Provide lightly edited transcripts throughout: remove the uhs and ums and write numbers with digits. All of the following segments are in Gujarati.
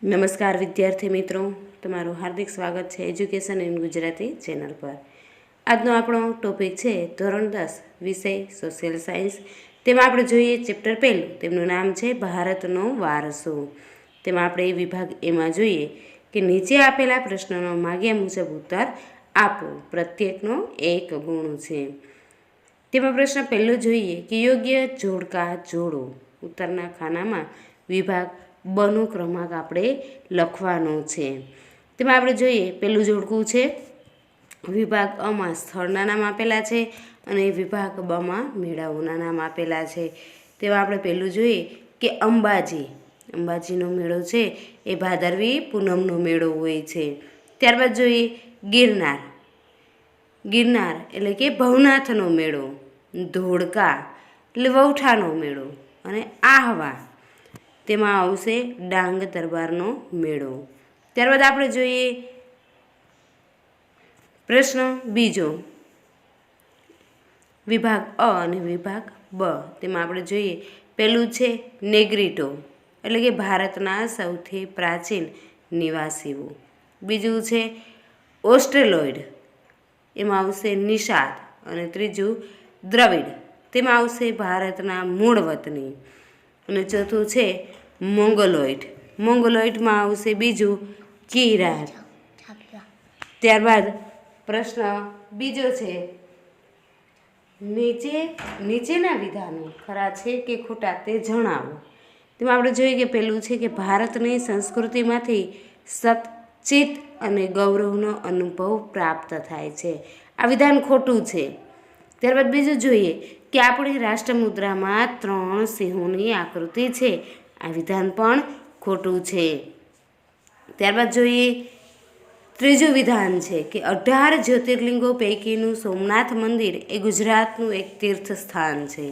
નમસ્કાર વિદ્યાર્થી મિત્રો, તમારું હાર્દિક સ્વાગત છે એજ્યુકેશન ઇન ગુજરાતી ચેનલ પર। આજનો આપણો ટોપિક છે ધોરણ 10 વિષય સોશિયલ સાયન્સ। તેમાં આપણે જોઈએ ચેપ્ટર પહેલું, તેમનું નામ છે ભારતનો વારસો। તેમાં આપણે વિભાગ એમાં જોઈએ કે નીચે આપેલા પ્રશ્નોનો માગ્યા મુજબ ઉત્તર આપો, પ્રત્યેકનો 1 ગુણ છે। તેમાં પ્રશ્ન પહેલો જોઈએ કે યોગ્ય જોડકા જોડો। ઉત્તરના ખાનામાં વિભાગ બનો ક્રમાંક આપણે લખવાનો છે। તેમાં આપણે જોઈએ પહેલું જોડકું છે વિભાગ અમાં સ્થળના નામ આપેલા છે અને વિભાગ બમાં મેળાઓના નામ આપેલા છે। તેમાં આપણે પહેલું જોઈએ કે અંબાજીનો મેળો છે એ ભાદરવી પૂનમનો મેળો હોય છે। ત્યારબાદ જોઈએ ગિરનાર એટલે કે ભવનાથનો મેળો, ધોળકા એટલે વૌઠાનો મેળો અને આહવા તેમાં આવશે ડાંગ દરબારનો મેળો। ત્યારબાદ આપણે જોઈએ પ્રશ્ન બીજો વિભાગ અ અને વિભાગ બ। તેમાં આપણે જોઈએ પહેલું છે નેગ્રીટો એટલે કે ભારતના સૌથી પ્રાચીન નિવાસીઓ। બીજું છે ઓસ્ટ્રેલોઇડ, એમાં આવશે નિષાદ। અને ત્રીજું દ્રવિડ, તેમાં આવશે ભારતના મૂળ વતની। અને ચોથું છે મોંગોલોઇડમાં આવશે બીજું કિરાત। ત્યારબાદ પ્રશ્ન બીજો છે નીચેના વિધાનો ખરા છે કે ખોટા તે જણાવો। તેમાં આપણે જોઈએ કે પહેલું છે કે ભારતની સંસ્કૃતિમાંથી સતચિત અને ગૌરવનો અનુભવ પ્રાપ્ત થાય છે, આ વિધાન ખોટું છે। ત્યારબાદ બીજું જોઈએ કે આપણી રાષ્ટ્રમુદ્રામાં 3 સિંહોની આકૃતિ છે, આ વિધાન પણ ખોટું છે। ત્યારબાદ જોઈએ ત્રીજું વિધાન છે કે 18 જ્યોતિર્લિંગો પૈકીનું સોમનાથ મંદિર એ ગુજરાતનું એક તીર્થ સ્થાન છે,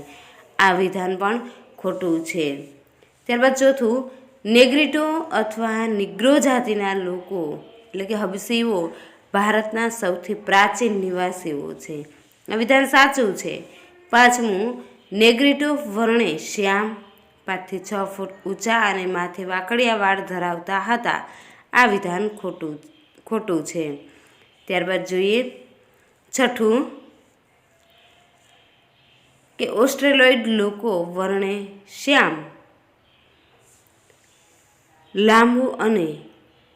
આ વિધાન પણ ખોટું છે। ત્યારબાદ ચોથું નેગ્રીટો અથવા નિગ્રો જાતિના લોકો એટલે કે હબસીઓ ભારતના સૌથી પ્રાચીન નિવાસીઓ છે, આ વિધાન સાચું છે। પાંચમું નેગ્રીટો વર્ણે શ્યામ, 5 થી 6 ફૂટ ઊંચા અને માથે વાકડિયા વાળ ધરાવતા હતા, આ વિધાન ખોટું છે। ત્યારબાદ જોઈએ છઠ્ઠું કે ઓસ્ટ્રેલોઇડ લોકો વર્ણે શ્યામ, લાંબુ અને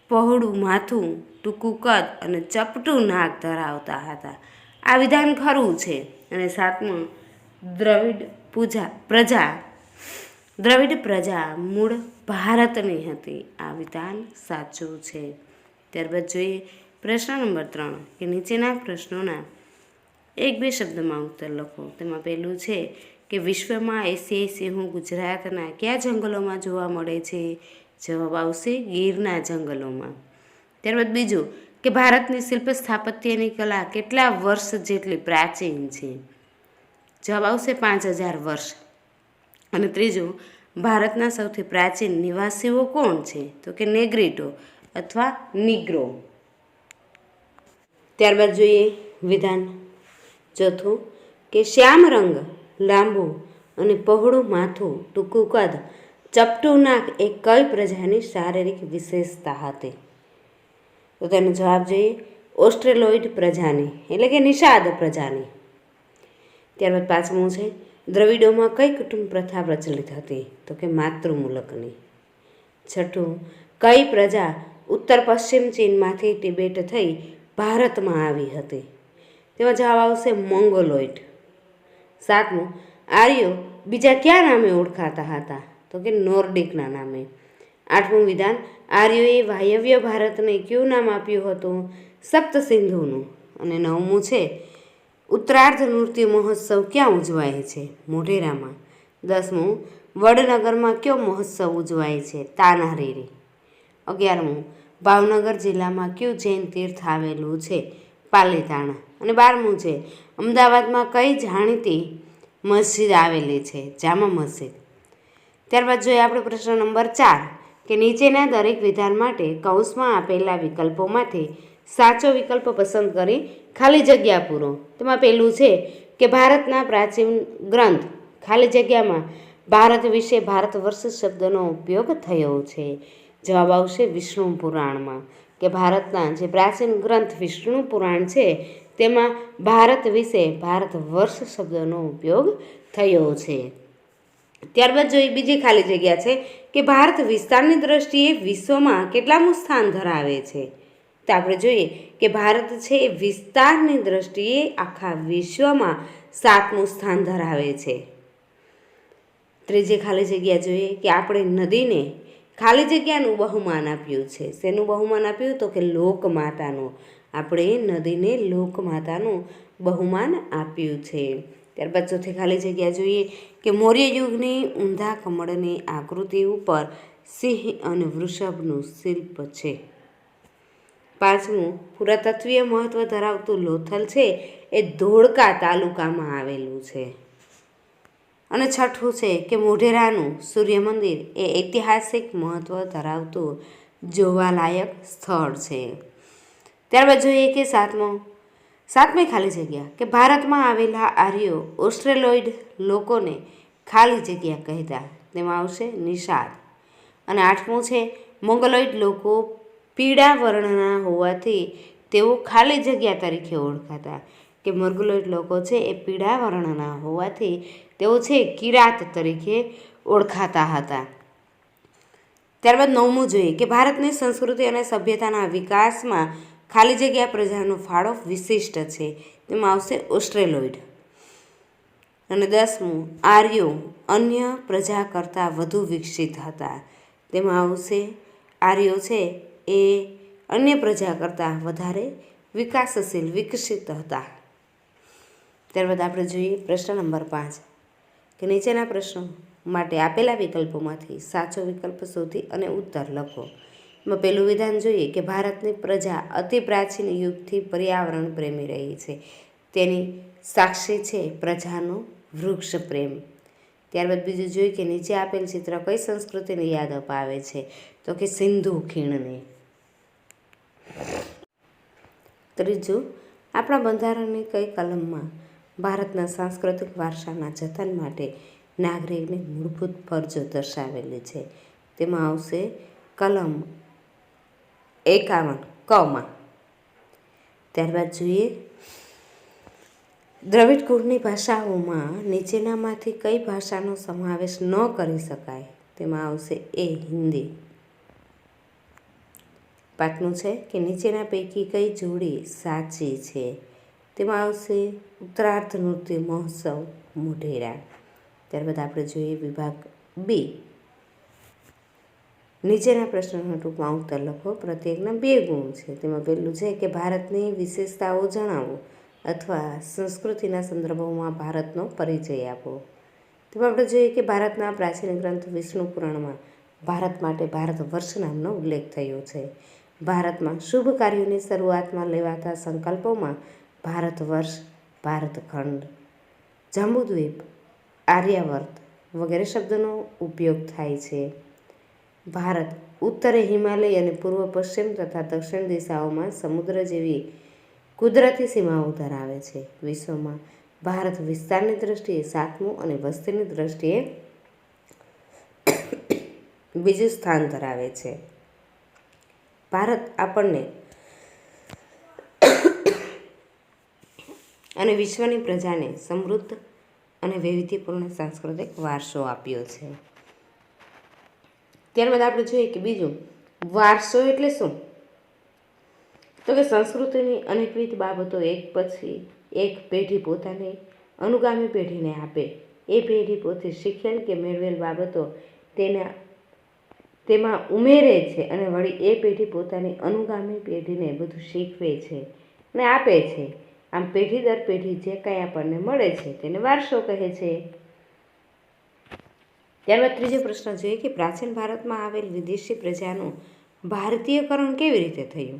પહોળું માથું, ટૂંકું કદ અને ચપટું નાક ધરાવતા હતા, આ વિધાન ખરું છે। અને સાતમું દ્રવિડ પ્રજા મૂળ ભારતની હતી, આ વિધાન સાચું છે। ત્યારબાદ જોઈએ પ્રશ્ન નંબર 3 કે નીચેના પ્રશ્નોના 1-2 શબ્દમાં ઉત્તર લખો। તેમાં પહેલું છે કે વિશ્વમાં એશિયાઈ સિંહો ગુજરાતના કયા જંગલોમાં જોવા મળે છે? જવાબ આવશે ગીરના જંગલોમાં। ત્યારબાદ બીજું કે ભારતની શિલ્પ સ્થાપત્યની કલા કેટલા વર્ષ જેટલી પ્રાચીન છે? જવાબ આવશે 5000 વર્ષ। અને ત્રીજું ભારતના સૌથી પ્રાચીન નિવાસીઓ કોણ છે? તો કે નેગ્રીટો અથવા નિગ્રો। ત્યારબાદ જોઈએ વિધાન ચોથું કે શ્યામ રંગ, લાંબુ અને પહોળું માથું, ટૂંકું કદ, ચપટું નાક એ કઈ પ્રજાની શારીરિક વિશેષતા હતી? તો તેનો જવાબ જોઈએ ઓસ્ટ્રેલોઇડ પ્રજાની એટલે કે નિષાદ પ્રજાની। ત્યારબાદ પાંચમું છે દ્રવિડોમાં કઈ કુટુંબ પ્રથા પ્રચલિત હતી? તો કે માતૃમૂલકની। છઠ્ઠું કઈ પ્રજા ઉત્તર પશ્ચિમ ચીનમાંથી તિબેટ થઈ ભારતમાં આવી હતી? તેમાં જવાબ આવશે મોંગોલોઇડ। સાતમું આર્યો બીજા કયા નામે ઓળખાતા હતા? તો કે નોર્ડિકના નામે। આઠમું વિધાન આર્યોએ વાયવ્ય ભારતને કયું નામ આપ્યું હતું? સપ્તસિંધુનું। અને નવમું છે ઉત્તરાર્ધ નૃત્ય મહોત્સવ ક્યાં ઉજવાય છે? મોઢેરામાં। 10મું વડનગરમાં કયો મહોત્સવ ઉજવાય છે? તાનારીરી। 11મું ભાવનગર જિલ્લામાં કયું જૈન તીર્થ આવેલું છે? પાલીતાણા। અને 12મું છે અમદાવાદમાં કઈ જાણીતી મસ્જિદ આવેલી છે? જામા મસ્જિદ। ત્યારબાદ જોઈએ આપણે પ્રશ્ન નંબર 4 કે નીચેના દરેક વિધાન માટે કૌંસમાં આપેલા વિકલ્પોમાંથી સાચો વિકલ્પ પસંદ કરી ખાલી જગ્યા પૂરો। તેમાં પહેલું છે કે ભારતના પ્રાચીન ગ્રંથ ખાલી જગ્યામાં ભારત વિશે ભારત વર્ષ શબ્દનો ઉપયોગ થયો છે। જવાબ આવશે વિષ્ણુ પુરાણમાં, કે ભારતના જે પ્રાચીન ગ્રંથ વિષ્ણુ પુરાણ છે તેમાં ભારત વિશે ભારત વર્ષ શબ્દનો ઉપયોગ થયો છે. ત્યારબાદ જોઈએ બીજી ખાલી જગ્યા છે કે ભારત વિસ્તારની દ્રષ્ટિએ વિશ્વમાં કેટલામું સ્થાન ધરાવે છે. તો આપણે જોઈએ કે ભારત છે એ વિસ્તારની દ્રષ્ટિએ આખા વિશ્વમાં 7મું સ્થાન ધરાવે છે. ત્રીજી ખાલી જગ્યા જોઈએ કે આપણે નદીને ખાલી જગ્યાનું બહુમાન આપ્યું છે. શેનું બહુમાન આપ્યું? તો કે લોકમાતાનું. આપણે નદીને લોકમાતાનું બહુમાન આપ્યું છે. ત્યારબાદ ચોથી ખાલી જગ્યા જોઈએ કે મૌર્ય યુગની ઊંધા કમળની આકૃતિ ઉપર સિંહ અને વૃષભનું શિલ્પ છે. 5મું પુરાતત્વીય મહત્વ ધરાવતું લોથલ છે એ ધોળકા તાલુકામાં આવેલું છે. અને 6થું છે કે મોઢેરાનું સૂર્ય મંદિર એ ઐતિહાસિક મહત્વ ધરાવતું જોવાલાયક સ્થળ છે. ત્યારબાદ જોઈએ કે સાતમી ખાલી જગ્યા કે ભારતમાં આવેલા આર્યો ઓસ્ટ્રેલોઇડ લોકોને ખાલી જગ્યા કહેતા. તેમાં આવશે નિષાદ. અને 8મું છે મોંગોલોઇડ લોકો પીળા વર્ણના હોવાથી તેઓ ખાલી જગ્યા તરીકે ઓળખાતા. કે મોંગોલોઇડ લોકો છે એ પીળા વર્ણના હોવાથી તેઓ છે કિરાત તરીકે ઓળખાતા હતા. ત્યારબાદ 9મું જોઈએ કે ભારતની સંસ્કૃતિ અને સભ્યતાના વિકાસમાં ખાલી જગ્યા પ્રજાનો ફાળો વિશિષ્ટ છે. તેમાં આવશે ઓસ્ટ્રેલોઇડ. અને 10મું આર્યો અન્ય પ્રજા કરતાં વધુ વિકસિત હતા. તેમાં આવશે આર્યો છે એ અન્ય પ્રજા કરતાં વધારે વિકાસશીલ વિકસિત હતા. ત્યારબાદ આપણે જોઈએ પ્રશ્ન નંબર 5 કે નીચેના પ્રશ્નો માટે આપેલા વિકલ્પોમાંથી સાચો વિકલ્પ શોધી અને ઉત્તર લખો. એમાં પહેલું વિધાન જોઈએ કે ભારતની પ્રજા અતિ પ્રાચીન યુગથી પર્યાવરણ પ્રેમી રહી છે. તેની સાક્ષી છે પ્રજાનો વૃક્ષ પ્રેમ. ત્યારબાદ બીજું જોઈએ કે નીચે આપેલ ચિત્ર કઈ સંસ્કૃતિની યાદ અપાવે છે? તો કે સિંધુ ખીણની. ત્રીજું આપણા બંધારણની કઈ કલમમાં ભારતના સાંસ્કૃતિક વારસાના જતન માટે નાગરિકની મૂળભૂત ફરજો દર્શાવેલી છે? તેમાં આવશે કલમ 51 કમાં. ત્યારબાદ જોઈએ દ્રવિડ કુળની ભાષાઓમાં નીચેનામાંથી કઈ ભાષાનો સમાવેશ ન કરી શકાય? તેમાં આવશે એ હિન્દી. 5મું છે કે નીચેના પૈકી કઈ જોડી સાચી છે? તેમાં આવશે ઉત્તરાર્ધ નૃત્ય મહોત્સવ મોઢેરા. ત્યારબાદ આપણે જોઈએ વિભાગ બી. નીચેના પ્રશ્નોના ટૂંકમાં ઉત્તર લખો. પ્રત્યેકના 2 ગુણ છે. તેમાં પહેલું છે કે ભારતની વિશેષતાઓ જણાવો અથવા સંસ્કૃતિના સંદર્ભમાં ભારતનો પરિચય આપો. તેમાં આપણે જોઈએ કે ભારતના પ્રાચીન ગ્રંથ વિષ્ણુ પુરાણમાં ભારત માટે ભારત વર્ષ નામનો ઉલ્લેખ થયો છે. ભારતમાં શુભ કાર્યોની શરૂઆતમાં લેવાતા સંકલ્પોમાં ભારત વર્ષ, ભારતખંડ, જંબુદ્વીપ, આર્યાવર્ત વગેરે શબ્દોનો ઉપયોગ થાય છે. ભારત ઉત્તરે હિમાલય અને પૂર્વ પશ્ચિમ તથા દક્ષિણ દિશાઓમાં સમુદ્ર જેવી કુદરતી સીમાઓ ધરાવે છે. વિશ્વમાં ભારત વિસ્તારની દ્રષ્ટિએ 7મું અને વસ્તીની દ્રષ્ટિએ બીજું સ્થાન ધરાવે છે. ભારત આપણને અને વિશ્વની પ્રજાને સમૃદ્ધ અને વૈવિધ્યપૂર્ણ સાંસ્કૃતિક વારસો આપ્યો છે. ત્યારબાદ આપણે જોઈએ કે બીજું વારસો એટલે શું? તો કે સંસ્કૃતિની અનેકવિધ બાબતો એક પછી એક પેઢી પોતાની અનુગામી પેઢીને આપે. એ પેઢી પોતે શીખેલ કે મેળવેલ બાબતો તેમાં ઉમેરે છે અને વળી એ પેઢી પોતાની અનુગામી પેઢીને બધું શીખવે છે અને આપે છે. આમ પેઢી દર પેઢી જે કંઈ આપણને મળે છે તેને વારસો કહે છે. ત્યારબાદ ત્રીજો પ્રશ્ન જોઈએ કે પ્રાચીન ભારતમાં આવેલ વિદેશી પ્રજાનું ભારતીયકરણ કેવી રીતે થયું?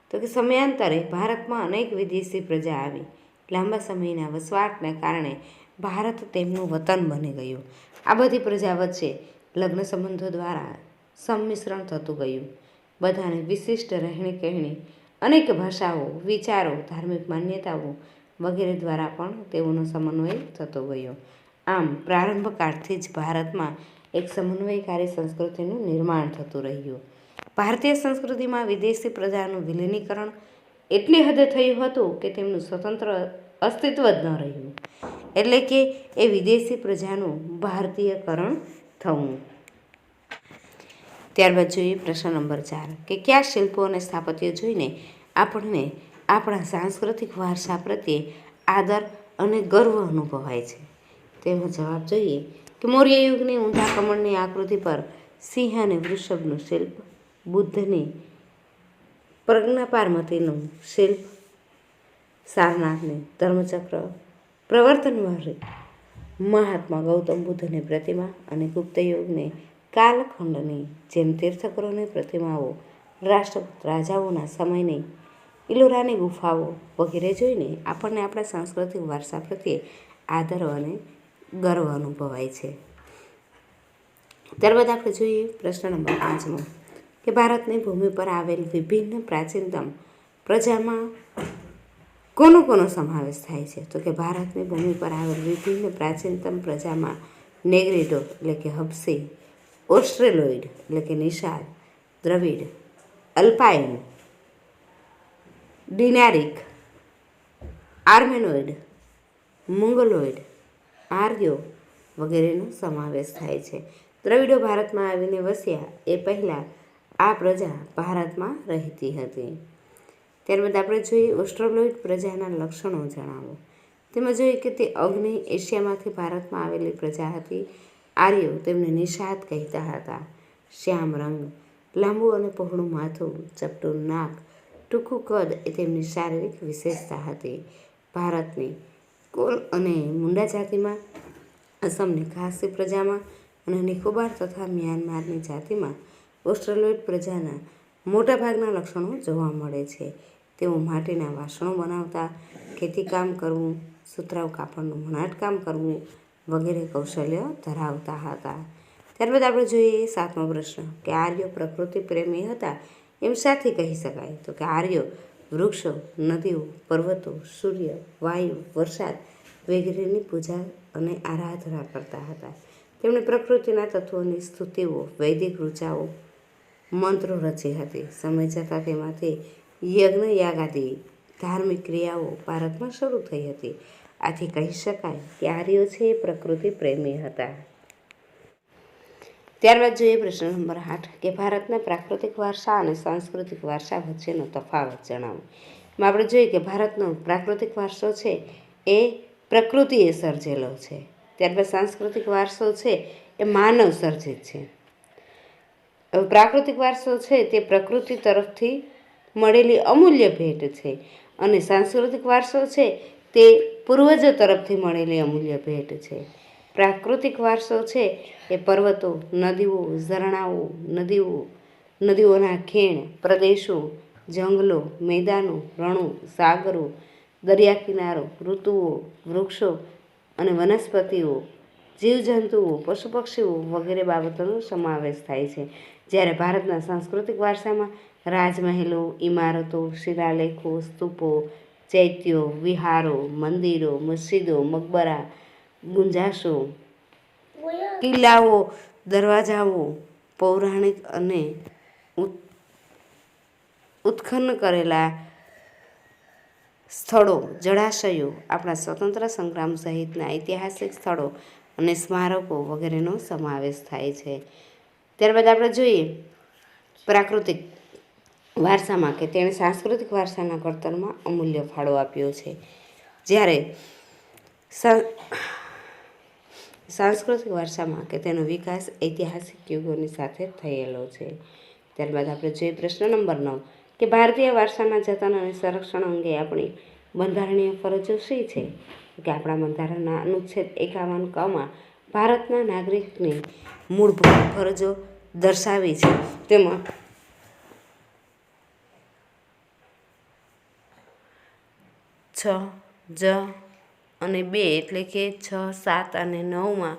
તો કે સમયાંતરે ભારતમાં અનેક વિદેશી પ્રજા આવી. લાંબા સમયના વસવાટને કારણે ભારત તેમનું વતન બની ગયું. આ બધી પ્રજા વચ્ચે લગ્ન સંબંધો દ્વારા સંમિશ્રણ થતું ગયું. બધાને વિશિષ્ટ રહેણી કહેણી, અનેક ભાષાઓ, વિચારો, ધાર્મિક માન્યતાઓ વગેરે દ્વારા પણ તેઓનો સમન્વય થતો ગયો. આમ પ્રારંભકાળથી જ ભારતમાં એક સમન્વયકારી સંસ્કૃતિનું નિર્માણ થતું રહ્યું. ભારતીય સંસ્કૃતિમાં વિદેશી પ્રજાનું વિલીનીકરણ એટલી હદે થયું હતું કે તેમનું સ્વતંત્ર અસ્તિત્વ જ ન રહ્યું, એટલે કે એ વિદેશી પ્રજાનું ભારતીયકરણ થવું. ત્યારબાદ જોઈએ પ્રશ્ન નંબર 4 કે કયા શિલ્પો અને સ્થાપત્ય જોઈને આપણને આપણા સાંસ્કૃતિક વારસા પ્રત્યે આદર અને ગર્વ અનુભવાય છે? તેનો જવાબ જોઈએ કે મૌર્ય યુગની ઊંધા કમળની આકૃતિ પર સિંહ અને વૃષભનું શિલ્પ, બુદ્ધની પ્રજ્ઞા પાર્વતીનું શિલ્પ, સારનાથની ધર્મચક્ર, પ્રવર્તનવાળી મહાત્મા ગૌતમ બુદ્ધની પ્રતિમા અને ગુપ્ત યુગની કાલખંડની જેમ તીર્થકરોની પ્રતિમાઓ, રાષ્ટ્રકૂટ રાજાઓના સમયની ઇલોરાની ગુફાઓ વગેરે જોઈને આપણને આપણા સાંસ્કૃતિક વારસા પ્રત્યે આદર અને ગર્વ અનુભવાય છે. ત્યારબાદ આપણે જોઈએ પ્રશ્ન નંબર 5 કે ભારતની ભૂમિ પર આવેલ વિભિન્ન પ્રાચીનતમ પ્રજામાં કોનો સમાવેશ થાય છે? તો કે ભારતની ભૂમિ પર આવેલ વિભિન્ન પ્રાચીનતમ પ્રજામાં નેગ્રીડો એટલે કે હબસી, ઓસ્ટ્રેલોઇડ એટલે કે નિષાદ, દ્રવિડ, અલ્પાઇન, ડિનારિક, આર્મેનોઇડ, મંગોલોઇડ, આર્યો વગેરેનો સમાવેશ થાય છે. દ્રવિડો ભારતમાં આવીને વસ્યા એ પહેલાં આ પ્રજા ભારતમાં રહેતી હતી. ત્યારબાદ આપણે જોઈએ ઓસ્ટ્રેલોઇડ પ્રજાના લક્ષણો જણાવો. તેમાં જોઈએ કે તે અગ્નિ એશિયામાંથી ભારતમાં આવેલી પ્રજા હતી. આર્યો તેમને નિષાદ કહેતા હતા. શ્યામ રંગ, લાંબુ અને પહોળું માથું, ચપટું નાક, ટૂંકું કદ એ તેમની શારીરિક વિશેષતા હતી. ભારતની કોલ અને મુંડા જાતિમાં, અસમની ખાસી પ્રજામાં અને નિકોબાર તથા મ્યાનમારની જાતિમાં ઓસ્ટ્રેલોઇડ પ્રજાના મોટાભાગના લક્ષણો જોવા મળે છે. તેઓ માટીના વાસણો બનાવતા, ખેતીકામ કરવું, સુતરાઉ કાપડનું વણાટકામ કરવું વગેરે કૌશલ્ય ધરાવતા હતા. ત્યારબાદ આપણે જોઈએ 7મો પ્રશ્ન કે આર્યો પ્રકૃતિ પ્રેમી હતા એમ શાથી કહી શકાય? તો કે આર્યો વૃક્ષો, નદીઓ, પર્વતો, સૂર્ય, વાયુ, વરસાદ વગેરેની પૂજા અને આરાધના કરતા હતા. તેમણે પ્રકૃતિના તત્વોની સ્તુતિઓ, વૈદિક ઋચાઓ, મંત્રો રચી હતી. સમય જતાં તેમાંથી યજ્ઞ યાગાદી ધાર્મિક ક્રિયાઓ ભારતમાં શરૂ થઈ હતી. આથી કહી શકાય કે આર્યો છે એ પ્રકૃતિ પ્રેમી હતા. ત્યારબાદ જોઈએ પ્રશ્ન નંબર 8 કે ભારતના પ્રાકૃતિક વારસા અને સાંસ્કૃતિક વારસા વચ્ચેનો તફાવત જણાવો. એમાં આપણે જોઈએ કે ભારતનો પ્રાકૃતિક વારસો છે એ પ્રકૃતિએ સર્જેલો છે. ત્યારબાદ સાંસ્કૃતિક વારસો છે એ માનવ સર્જિત છે. હવે પ્રાકૃતિક વારસો છે તે પ્રકૃતિ તરફથી મળેલી અમૂલ્ય ભેટ છે અને સાંસ્કૃતિક વારસો છે તે પૂર્વજો તરફથી મળેલી અમૂલ્ય ભેટ છે. પ્રાકૃતિક વારસો છે એ પર્વતો, નદીઓ, ઝરણાઓ, નદીઓના ખીણ પ્રદેશો, જંગલો, મેદાનો, રણો, સાગરો, દરિયા કિનારો, ઋતુઓ, વૃક્ષો અને વનસ્પતિઓ, જીવજંતુઓ, પશુ પક્ષીઓ વગેરે બાબતોનો સમાવેશ થાય છે. જ્યારે ભારતના સાંસ્કૃતિક વારસામાં રાજમહેલો, ઇમારતો, શિલાલેખો, સ્તૂપો, ચૈત્યો, વિહારો, મંદિરો, મસ્જિદો, મકબરા, ગુંજાશો, કિલ્લાઓ, દરવાજાઓ, પૌરાણિક અને ઉત્ખન્ન કરેલા સ્થળો, જળાશયો, આપણા સ્વતંત્ર સંગ્રામ સહિતના ઐતિહાસિક સ્થળો અને સ્મારકો વગેરેનો સમાવેશ થાય છે. ત્યારબાદ આપણે જોઈએ પ્રાકૃતિક વારસામાં કે તેણે સાંસ્કૃતિક વારસાના ઘડતરમાં અમૂલ્ય ફાળો આપ્યો છે. જ્યારે સાંસ્કૃતિક વારસામાં કે તેનો વિકાસ ઐતિહાસિક યુગોની સાથે થયેલો છે. ત્યારબાદ આપણે જોઈએ પ્રશ્ન નંબર 9 કે ભારતીય વારસાના જતન અને સંરક્ષણ અંગે આપણી બંધારણીય ફરજો શી છે? કે આપણા બંધારણના અનુચ્છેદ 51 ભારતના નાગરિકની મૂળભૂત ફરજો દર્શાવી છે. તેમાં છ જ અને 2 એટલે કે 6, 7 અને 9માં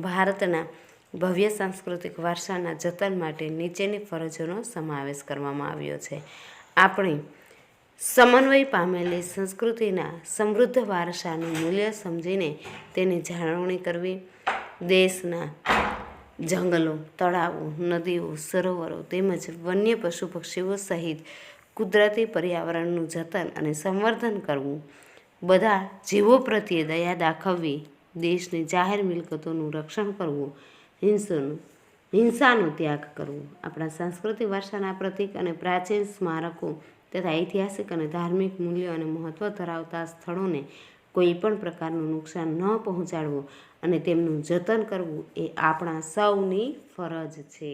ભારતના ભવ્ય સાંસ્કૃતિક વારસાના જતન માટે નીચેની ફરજોનો સમાવેશ કરવામાં આવ્યો છે. આપણી સમન્વય પામેલી સંસ્કૃતિના સમૃદ્ધ વારસાનું મૂલ્ય સમજીને તેની જાળવણી કરવી, દેશના જંગલો, તળાવો, નદીઓ, સરોવરો તેમજ વન્ય પશુ પક્ષીઓ સહિત કુદરતી પર્યાવરણનું જતન અને સંવર્ધન કરવું, બધા જીવો પ્રત્યે દયા દાખવવી, દેશની જાહેર મિલકતોનું રક્ષણ કરવું, હિંસાનો ત્યાગ કરવો, આપણા સાંસ્કૃતિક વારસાના પ્રતીક અને પ્રાચીન સ્મારકો તથા ઐતિહાસિક અને ધાર્મિક મૂલ્યો અને મહત્ત્વ ધરાવતા સ્થળોને કોઈ પણ પ્રકારનું નુકસાન ન પહોંચાડવું અને તેમનું જતન કરવું એ આપણા સૌની ફરજ છે.